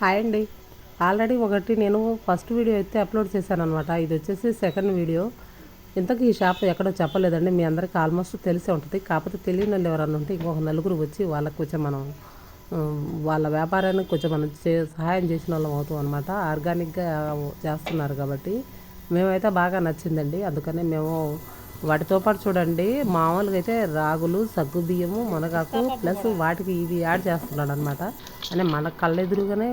Hi అండి. Already ఒకటి నేను ఫస్ట్ వీడియో అయితే అప్లోడ్ చేశాను అనమాట. ఇది వచ్చేసి సెకండ్ వీడియో. ఇంతకీ ఈ షాప్ ఎక్కడో చెప్పలేదండి, మీ అందరికీ ఆల్మోస్ట్ తెలిసే ఉంటుంది. కాకపోతే తెలియని వాళ్ళు ఎవరన్నా ఉంటే ఇంకొక నలుగురు వచ్చి వాళ్ళకి కొంచెం మనం వాళ్ళ వ్యాపారానికి కొంచెం మనం సహాయం చేసిన వాళ్ళం అవుతాం అనమాట. ఆర్గానిక్గా చేస్తున్నారు కాబట్టి మేమైతే బాగా నచ్చిందండి. అందుకనే మేము వాటితో పాటు చూడండి, మామూలుగా అయితే రాగులు, సగ్గుబియ్యము, మునగాకు ప్లస్ వాటికి ఇవి యాడ్ చేస్తున్నాడు అనమాట. అంటే మన కళ్ళెదురుగానే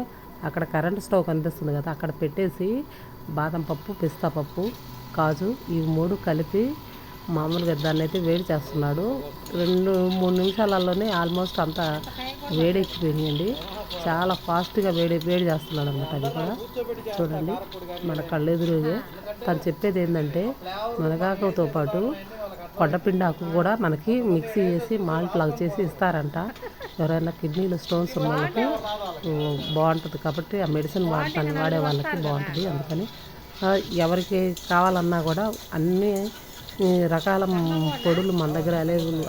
అక్కడ కరెంట్ స్టవ్ కనిపిస్తుంది కదా, అక్కడ పెట్టేసి బాదం పప్పు, పిస్తా పప్పు, కాజు ఇవి మూడు కలిపి మామూలుగా దాన్ని అయితే వేడి చేస్తున్నాడు. 2-3 నిమిషాలలోనే ఆల్మోస్ట్ అంతా వేడెక్కిపోయినాయండి. చాలా ఫాస్ట్గా వేడి చేస్తున్నాడు అనమాట. అది కూడా చూడండి మన కళ్ళెదురుగే. తను చెప్పేది ఏంటంటే మునగాకుతో పాటు కొండపిండాకు కూడా మనకి మిక్సీ చేసి మాల్ట్ లాగా చేసి ఇస్తారంట. ఎవరైనా కిడ్నీలో స్టోన్స్ ఉన్న వాళ్ళకి బాగుంటుంది కాబట్టి ఆ మెడిసిన్ వాడే వాళ్ళకి బాగుంటుంది. అందుకని ఎవరికి కావాలన్నా కూడా అన్ని రకాల పొడులు మన దగ్గర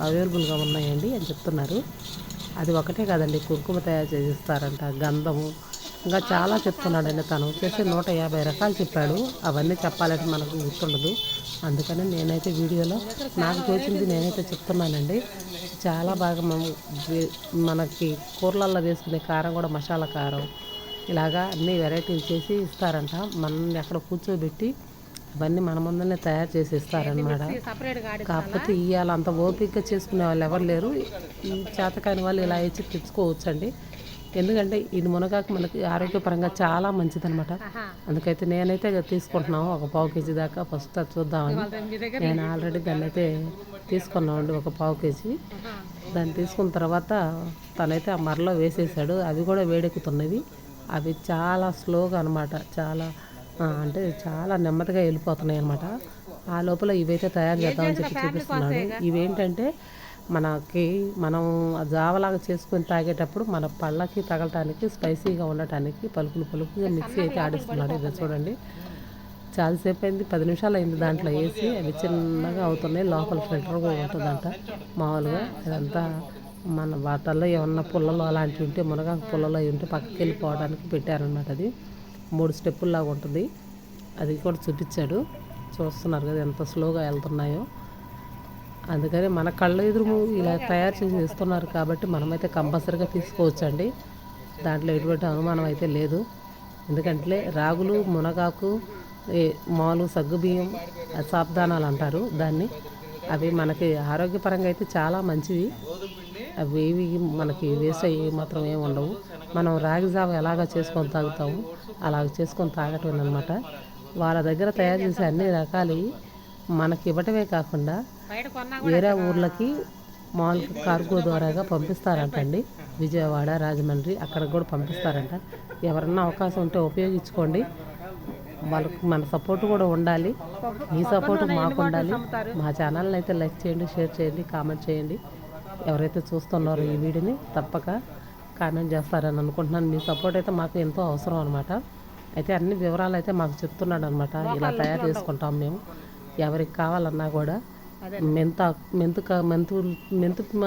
అవైలబుల్గా ఉన్నాయండి అని చెప్తున్నారు. అది ఒకటే కాదండి, కుంకుమ తయారు చేసిస్తారంట, గంధము, ఇంకా చాలా చెప్తున్నాడండి. తను వచ్చేసి 150 రకాలు చెప్పాడు. అవన్నీ చెప్పాలంటే మనకు గుర్తుండదు. అందుకని నేనైతే వీడియోలో నాకు తోచింది నేనైతే చెప్తున్నానండి. చాలా బాగా మనకి కూరలలో వేసుకునే కారం కూడా మసాలా కారం ఇలాగా అన్ని వెరైటీలు చేసి ఇస్తారంట. మనల్ని అక్కడ కూర్చోబెట్టి అవన్నీ మన ముందరనే తయారు చేసి ఇస్తారనమాట. కాకపోతే ఇవాళ అంత ఓపికగా చేసుకునే వాళ్ళు ఎవరు లేరు. ఈ చేతకాని వాళ్ళు ఇలా ఇచ్చి తెచ్చుకోవచ్చండి. ఎందుకంటే ఇది మునగాకు మనకి ఆరోగ్యపరంగా చాలా మంచిదనమాట. అందుకైతే నేనైతే తీసుకుంటున్నాను ఒక 1/4 కేజీ దాకా. ఫస్ట్ అది చూద్దామని నేను ఆల్రెడీ దాన్ని అయితే తీసుకున్నామండి, ఒక 1/4 కేజీ. దాన్ని తీసుకున్న తర్వాత తనైతే ఆ మరలో వేసేసాడు. అవి కూడా వేడెక్కుతున్నవి. అవి చాలా స్లోగా అనమాట, అంటే చాలా నెమ్మదిగా వెళ్ళిపోతున్నాయి అనమాట. ఆ లోపల ఇవైతే తయారు చేద్దామని చెప్పి చూపిస్తున్నాడు. ఇవేంటంటే మనం జావలాగా చేసుకొని తాగేటప్పుడు మన పళ్ళకి తగలటానికి, స్పైసీగా ఉండటానికి పలుకులుగా మిక్సీ అయితే ఆడిస్తున్నాడు. ఇది చూడండి, చాలాసేపు అయింది, 10 నిమిషాలు అయింది దాంట్లో వేసి. అవి చిన్నగా అవుతున్నాయి. లోపల ఫిల్టర్ కూడా ఉంటుందంట మామూలుగా. అదంతా మన వాటల్లో ఏమన్నా పుల్లలు అలాంటివి ఉంటే, మునగాకు పుల్లలు అవి ఉంటే పక్కకి వెళ్ళిపోవడానికి పెట్టారనమాట. అది 3 స్టెప్పుల్లాగా ఉంటుంది. అది కూడా చూపించాడు. చూస్తున్నారు కదా ఎంత స్లోగా వెళ్తున్నాయో. అందుకని మన కళ్ళ ఎదురు ఇలా తయారు చేసి ఇస్తున్నారు కాబట్టి మనమైతే కంపల్సరీగా తీసుకోవచ్చండి. దాంట్లో ఎటువంటి అనుమానం అయితే లేదు. ఎందుకంటే రాగులు, మునగాకు, మాలు, సగ్గుబియ్యం, సాబ్దానాలు అంటారు దాన్ని. అవి మనకి ఆరోగ్యపరంగా అయితే చాలా మంచివి. అవి ఏవి మనకి వేస్ట్ అయ్యి మాత్రం ఏమి ఉండవు. మనం రాగి జావ ఎలాగ చేసుకొని తాగుతాము అలాగ చేసుకొని తాగటం అనమాట. వాళ్ళ దగ్గర తయారు చేసే అన్ని రకాలు మనకి ఇవ్వటమే కాకుండా వేరే ఊర్లకి మామూలుగా కార్గో ద్వారాగా పంపిస్తారంటండి. విజయవాడ, రాజమండ్రి అక్కడికి కూడా పంపిస్తారంట. ఎవరన్నా అవకాశం ఉంటే ఉపయోగించుకోండి. వాళ్ళకి మన సపోర్ట్ కూడా ఉండాలి. మీ సపోర్ట్ మాకు ఉండాలి. మా ఛానల్ని అయితే లైక్ చేయండి, షేర్ చేయండి, కామెంట్ చేయండి. ఎవరైతే చూస్తున్నారో ఈ వీడియోని తప్పక కామెంట్ చేస్తారని అనుకుంటున్నాను. మీ సపోర్ట్ అయితే మాకు ఎంతో అవసరం అనమాట. అయితే అన్ని వివరాలు అయితే మాకు చెప్తున్నాడు అనమాట. ఇలా తయారు చేసుకుంటాం మేము. ఎవరికి కావాలన్నా కూడా మెంతు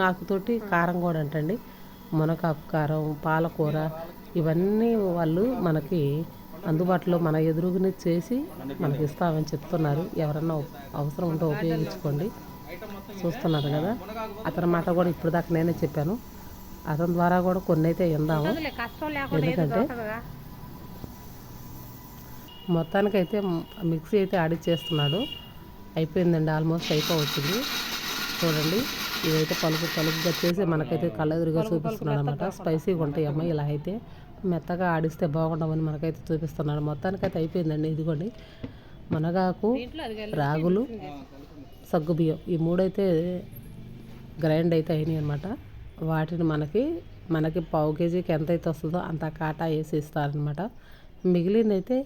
ఆకుతోటి కారం కూడా అంటండి, మునగాకు కారం, పాలకూర ఇవన్నీ వాళ్ళు మనకి అందుబాటులో మన ఎదురుగునే చేసి మనకి ఇస్తామని చెప్తున్నారు. ఎవరన్నా అవసరం ఉంటే ఉపయోగించుకోండి. చూస్తున్నారు కదా, అతని మాట కూడా ఇప్పుడు దాకా నేనే చెప్పాను. అతని ద్వారా కూడా కొన్ని అయితే విందాము. ఎందుకంటే మొత్తానికైతే మిక్సీ అయితే ఆడిచ్చేస్తున్నాడు. అయిపోయిందండి, ఆల్మోస్ట్ అయిపోవచ్చింది. చూడండి, ఇవైతే పలుకుగా చేసి మనకైతే కళ్ళెదురుగా చూపిస్తున్నాడు అనమాట. స్పైసీగా ఉంటాయి అమ్మాయి, ఇలా అయితే మెత్తగా ఆడిస్తే బాగుండమని మనకైతే చూపిస్తున్నాడు. మొత్తానికైతే అయిపోయిందండి. ఇదిగోండి, మునగాకు, రాగులు, సగ్గుబియ్యం ఈ మూడైతే గ్రైండ్ అయితే అయినాయి అనమాట. వాటిని మనకి 1/4 కేజీకి ఎంతైతే వస్తుందో అంత కాటా వేసి ఇస్తారనమాట. మిగిలిందైతే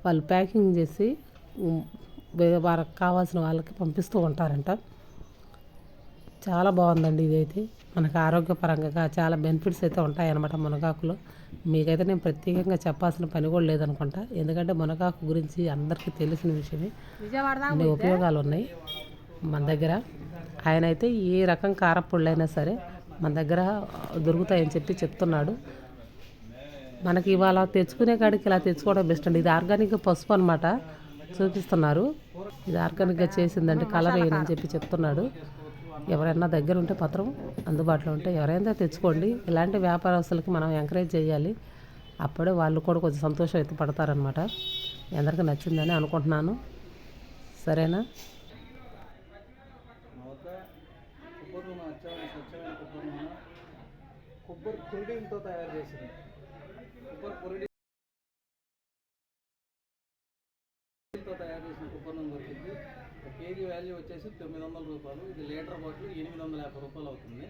వాళ్ళు ప్యాకింగ్ చేసి వారికి కావాల్సిన వాళ్ళకి పంపిస్తూ ఉంటారంట. చాలా బాగుందండి. ఇదైతే మనకు ఆరోగ్యపరంగా చాలా బెనిఫిట్స్ అయితే ఉంటాయన్నమాట మునగాకులో. మీకైతే నేను ప్రత్యేకంగా చెప్పాల్సిన పని కూడా లేదనుకుంటా. ఎందుకంటే మునగాకు గురించి అందరికీ తెలిసిన విషయమే. అన్ని ఉపయోగాలు ఉన్నాయి మన దగ్గర. ఆయన అయితే ఏ రకం కారపొళ్ళైనా సరే మన దగ్గర దొరుకుతాయని చెప్తున్నాడు. మనకి ఇవాళ తెచ్చుకునే కాడికి ఇలా తెచ్చుకోవడం బెస్ట్ అండి. ఇది ఆర్గానిక్ పసుపు అనమాట చూపిస్తున్నారు. ఇది ఆర్గానిక్గా చేసిందంటే కలర్ వేయనని చెప్తున్నాడు. ఎవరైనా దగ్గర ఉంటే పత్రం అందుబాటులో ఉంటే ఎవరైనా తెచ్చుకోండి. ఇలాంటి వ్యాపారస్తులకి మనం ఎంకరేజ్ చేయాలి. అప్పుడే వాళ్ళు కూడా కొంచెం సంతోషం అయితే పడతారనమాట. అందరికీ నచ్చిందని అనుకుంటున్నాను. సరేనా? కొబ్బరి పురిడితో తయారు చేసింది. కొబ్బరి పురిడితో తయారు చేసిన కొబ్బరి నూనె దొరికింది. కేజీ వాల్యూ వచ్చేసి 900 రూపాయలు. ఇది లీటర్ బాటిల్ 850 రూపాయలు అవుతుంది.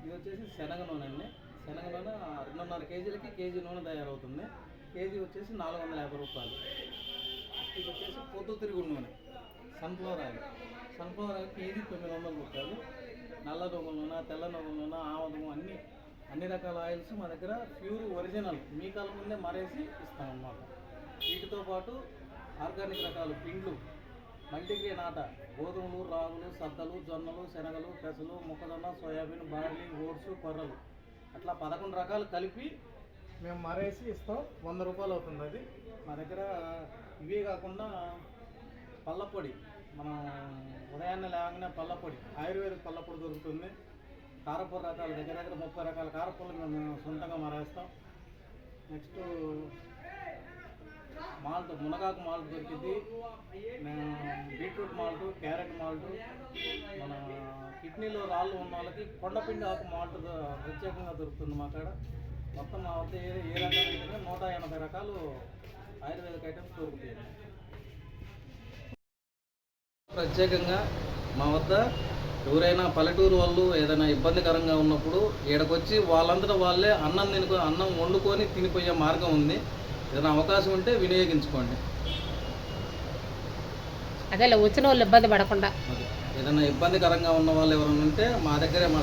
ఇది వచ్చేసి శనగ నూనె అండి. శనగ నూనె 2.5 కేజీలకి కేజీ నూనె తయారవుతుంది. కేజీ వచ్చేసి 450 రూపాయలు. ఇది వచ్చేసి పొద్దుతిరుగుడు నూనె sunflower oil. Sunflower oil KG 900 రూపాయలు. నల్ల నువ్వుల నూనె, తెల్ల నువ్వుల నూనె, ఆముదము అన్ని రకాల ఆయిల్స్ మా దగ్గర ప్యూర్ ఒరిజినల్ మీ కాలం ముందే మరేసి ఇస్తామన్నమాట. వీటితో పాటు ఆర్గానిక్ రకాలు పిండ్లు, మల్టీగ్రెయిన్ ఆట, గోధుమలు, రాగులు, సద్దలు, జొన్నలు, శనగలు, పెసలు, మొక్కజొన్న, సోయాబీన్, బార్లీ, ఓట్స్, కొర్రలు అట్లా 11 రకాలు కలిపి మేము మరేసి ఇస్తాం. 100 రూపాయలు అవుతుంది అది. మా దగ్గర ఇవే కాకుండా పళ్ళపొడి, మనం ఉదయాన్నే లేవగానే పళ్ళపొడి, ఆయుర్వేదిక్ పళ్ళపొడి దొరుకుతుంది. కారపూర రకాలు దగ్గర 30 రకాల కారపూరలు మేము సొంతంగా మరేస్తాం. నెక్స్ట్ మాల్ట్, మునగాకు మాల్ట్ దొరికింది. బీట్రూట్ మాల్ట్, క్యారెట్ మాల్ట్, మన కిడ్నీలో రాళ్ళు ఉన్న వాళ్ళకి కొండపిండి ఆకు మాల్ట్ ప్రత్యేకంగా దొరుకుతుంది మా కాడ. మొత్తం మా వద్ద ఏ రకాలు అయితే 180 రకాలు ఆయుర్వేదిక్ ఐటమ్స్ దొరుకుతాయి. ప్రత్యేకంగా మా వద్ద ఎవరైనా పల్లెటూరు వాళ్ళు ఏదైనా ఇబ్బందికరంగా ఉన్నప్పుడు ఈడకొచ్చి వాళ్ళంతటా వాళ్ళే అన్నం వండుకొని తినిపోయే మార్గం ఉంది. ఏదైనా అవకాశం ఉంటే వినియోగించుకోండి. అదే వచ్చిన వాళ్ళు ఇబ్బంది పడకుండా ఏదైనా ఇబ్బందికరంగా ఉన్న వాళ్ళు ఎవరైనా ఉంటే మా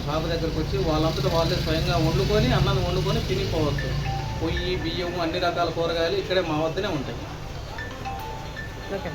షాప్ దగ్గరకు వచ్చి వాళ్ళంతటా వాళ్ళే స్వయంగా వండుకొని అన్నం వండుకొని తినిపోవచ్చు. పొయ్యి, బియ్యము, అన్ని రకాల కూరగాయలు ఇక్కడే మా వద్దనే ఉంటాయి. ఓకే.